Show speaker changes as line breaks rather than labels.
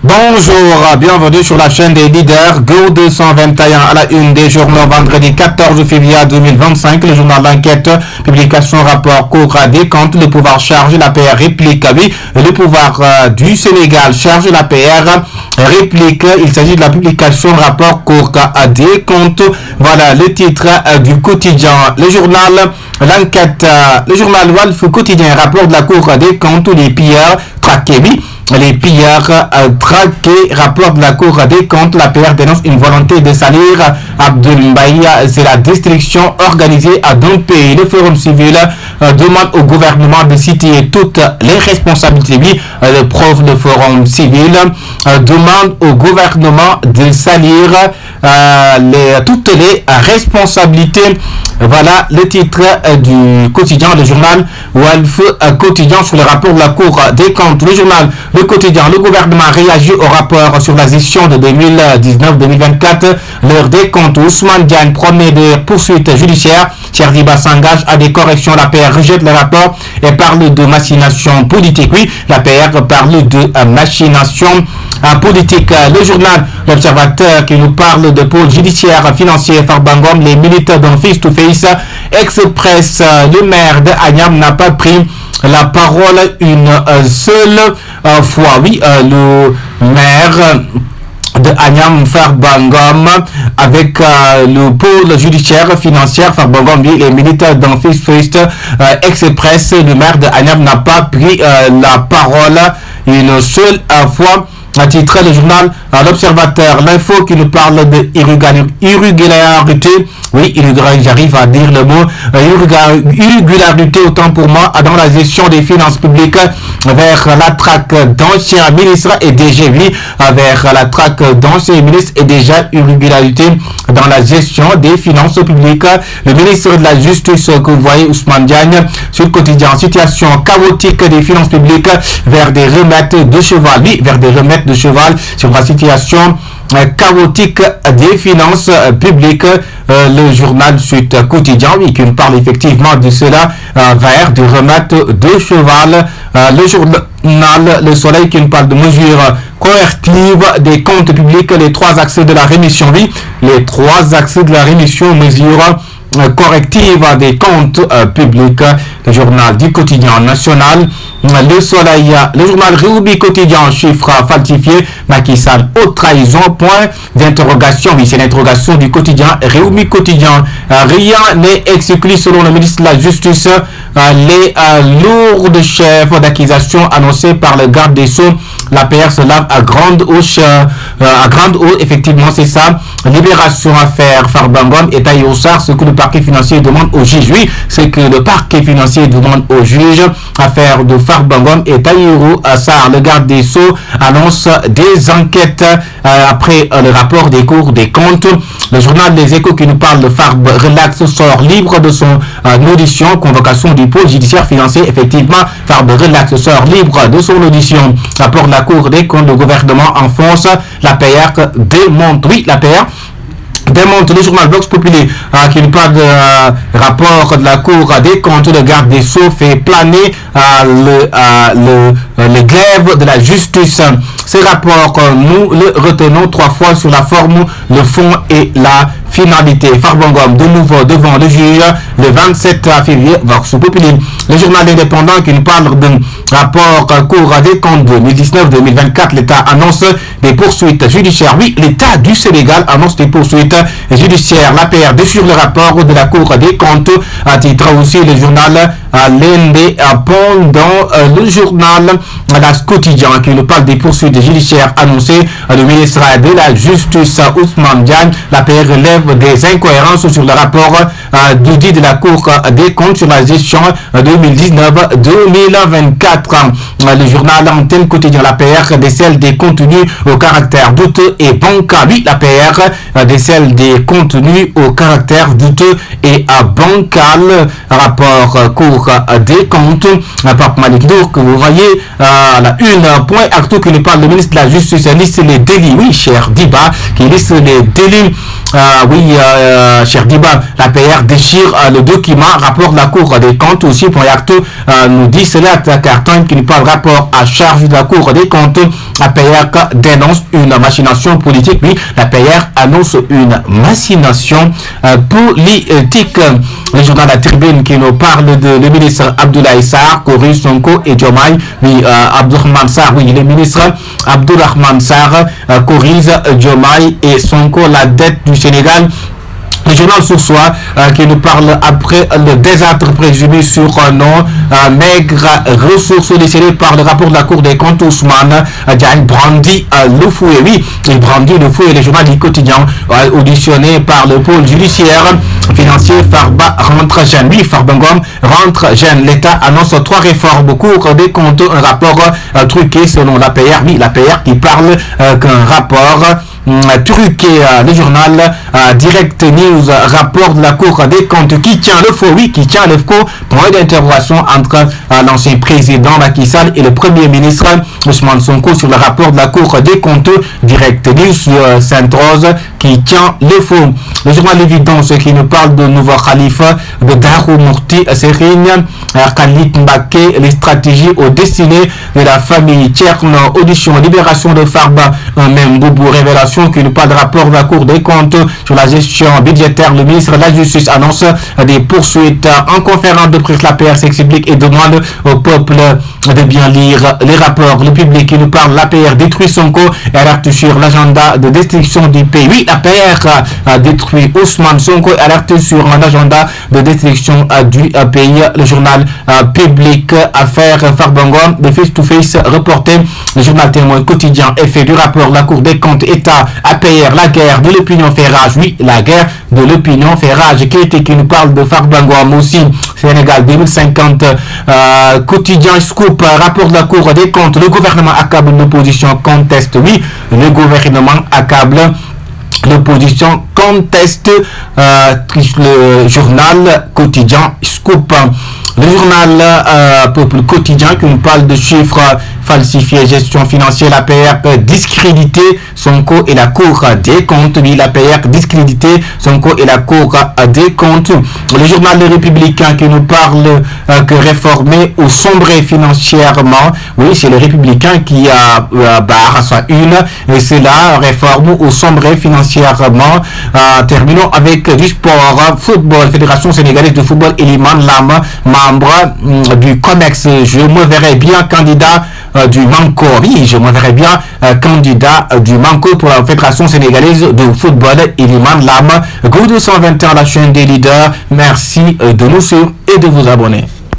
Bonjour, bienvenue sur la chaîne des leaders Go 221 à la une des journaux vendredi 14 février 2025. Le journal d'enquête, publication, rapport, cours des comptes, le pouvoir charge l'APR réplique. Oui, le pouvoir du Sénégal charge l'APR réplique. Il s'agit de la publication, rapport, cours des comptes. Voilà le titre du quotidien. Le journal l'enquête, le journal Walf quotidien, rapport de la Cour des comptes, les pilleurs traqués. Oui, les pilleurs traqués, rapport de la Cour des comptes, l'APR dénonce une volonté de salir Abdoul Mbaye. C'est la destruction organisée dans le pays. Le Forum civil demande au gouvernement de citer toutes les responsabilités. Oui, le prof de Forum civil demande au gouvernement de salir toutes les responsabilités. Voilà le titre du quotidien, le journal Walf quotidien sur le rapport de la Cour des comptes. Le journal Le Quotidien, le gouvernement réagit au rapport sur la gestion de 2019-2024. L'heure des comptes, Ousmane Diagne promet des poursuites judiciaires. Tcherdiba s'engage à des corrections. L'APR rejette le rapport et parle de machination politique. Oui, l'APR parle de machination politique. Le journal L'Observateur qui nous parle de pôle judiciaire financier Farba Ngom, les militaires d'un face-to-face express. Le maire de Agnam n'a pas pris la parole une seule fois. Oui, le maire de Agnam Farba Ngom avec le pôle judiciaire financier Farba Ngom, les militaires d'un face-to-face express. Le maire de Agnam n'a pas pris la parole une seule fois. À titre le journal L'Observateur, l'info qui nous parle de irrégularité. Oui, j'arrive à dire le mot irrégularité, autant pour moi, dans la gestion des finances publiques vers la traque d'anciens ministres et DG. Oui, vers la traque d'anciens ministres et déjà irrégularité dans la gestion des finances publiques. Le ministre de la Justice que vous voyez, Ousmane Diagne, sur le quotidien, situation chaotique des finances publiques vers des remèdes de cheval. Oui, vers des remèdes de cheval sur la situation chaotique des finances publiques. Le journal Sud Quotidien, oui, qui nous parle effectivement de cela, vers des remèdes de cheval. Le journal Le Soleil qui nous parle de mesures correctives des comptes publics, les trois axes de la rémission. Oui, les trois axes de la rémission, mesures corrective des comptes publics. Le journal du quotidien national Le Soleil, le journal Réumi quotidien, chiffres falsifiés, Macky Sall haute trahison, point d'interrogation. Oui, c'est l'interrogation du quotidien Réumi quotidien. Rien n'est exclu selon le ministre de la Justice. Les lourdes chefs d'accusation annoncés par le garde des Sceaux. L'APR se lave à grande eau, effectivement c'est ça. Libération affaire Farba Ngom et Tahirou Sarr, ce que le parquet financier demande au juge. Oui, c'est que le parquet financier demande au juge. Affaire de Farba Ngom et Tahirou Sarr. Le garde des Sceaux annonce des enquêtes après le rapport des cours des comptes. Le journal des Échos qui nous parle de Farba Relax sort libre de son audition. Convocation du pôle judiciaire financier. Effectivement, Farba Relax sort libre de son audition. Rapport de la Cour des comptes, le gouvernement enfonce. L'APR démonte. Oui, l'APR démonte. Le journal Vox Populi qui nous parle de rapport de la Cour des comptes. Le garde des Sceaux fait planer les grèves de la justice. Ce rapport, nous le retenons trois fois sur la forme, le fond et la finalité. Farba Ngom de nouveau devant le juge le 27 février. Vox Populi. Le journal indépendant qui nous parle d'un rapport Cour des comptes 2019-2024. L'État annonce des poursuites judiciaires. Oui, l'État du Sénégal annonce des poursuites judiciaires. L'APR déchire le rapport de la Cour des comptes. À titre aussi le journal l'indépendant, le journal Las Quotidien qui nous parle des poursuites judiciaires annoncées. Le ministre de la Justice Ousmane Diagne. L'APR relève des incohérences sur le rapport d'audit de la Cour des comptes sur la gestion 2019-2024. Le journal Antenne Quotidien, l'APR décèle des contenus au caractère douteux et bancal. Oui, l'APR décèle des contenus au caractère douteux et bancal. Rapport Cour des comptes. Pape Malick Ndour que vous voyez la une point actu qui nous parle. Le ministre de la Justice liste les délits. Oui, cher Diba, qui liste les délits cher Diba, l'APR déchire le document, rapport de la Cour des comptes. Aussi, pour Actu nous dit cela carton qui nous parle rapport à charge de la Cour des comptes. L'APR dénonce une machination politique. Oui, l'APR annonce une machination politique. Le journal La Tribune qui nous parle de le ministre Abdoulaye Sarr, corrige Sonko et Diomaye. Oui, Abdourahmane Sarr, oui, le ministre Abdourahmane Sarr corrige Diomaye et Sonko, la dette du Sénégal. Le journal Source qui nous parle après le désastre présumé sur nos maigres ressources décidées par le rapport de la Cour des comptes. Ousmane Diagne brandit le fouet. Oui, il brandit le fouet. Le journal du quotidien auditionné par le pôle judiciaire financier. Farba rentre jeune. Oui, Farbengom rentre jeune. L'État annonce 3 réformes au cours des comptes. Un rapport truqué selon l'APR. Oui, l'APR qui parle qu'un rapport truqué. Le journal Direct News, rapport de la Cour des comptes qui tient le faux. Oui, qui tient le faux. Point d'interrogation entre l'ancien président Macky Sall et le premier ministre Ousmane Sonko sur le rapport de la Cour des comptes. Direct News Sainte-Rose qui tient le faux. Le journal L'Évidence qui nous parle de nouveau khalife de Darou Mourti Serigne Khalid Mbaké, les stratégies aux destinées de la famille Tcherno. Audition Libération de Farba, un même boubou. Révélation qui nous parle de rapport de la Cour des comptes sur la gestion budgétaire. Le ministre de la Justice annonce des poursuites. En conférence de presse, l'APR s'explique et demande au peuple de bien lire les rapports. Le public qui nous parle, l'APR détruit Sonko et alerte sur l'agenda de destruction du pays. Oui, l'APR a détruit Ousmane Sonko et alerte sur un agenda de destruction du pays. Le journal public, affaire Farbengom, de face-to-face reporté. Le journal Témoin quotidien, effet du rapport, la Cour des comptes, État, APR, la guerre de l'opinion fait rage. Oui, la guerre de l'opinion fait rage. Qui nous parle de Farbengom aussi. Sénégal 2050, quotidien Scoop, rapport de la Cour des comptes. Le gouvernement accable l'opposition, conteste. Oui, le gouvernement accable l'opposition, conteste. Le journal quotidien Scoop. Le journal Peuple quotidien qui nous parle de chiffres falsifiés, gestion financière, l'APR discrédité, Sonko et la Cour des comptes. Oui, l'APR discrédité, Sonko et la Cour des comptes. Le journal Le Républicain qui nous parle que réformer ou sombrer financièrement. Oui, c'est le Républicain qui barre sa une, et c'est la réforme ou sombrer financièrement. Terminons avec du sport, football, Fédération sénégalaise de football, Eliman Lam, membre du COMEX. Je me verrai bien candidat du Manco. Oui, je me verrai bien candidat du Manco pour la Fédération sénégalaise de football, Eliman Lam. Go 221, la chaîne des leaders. Merci de nous suivre et de vous abonner.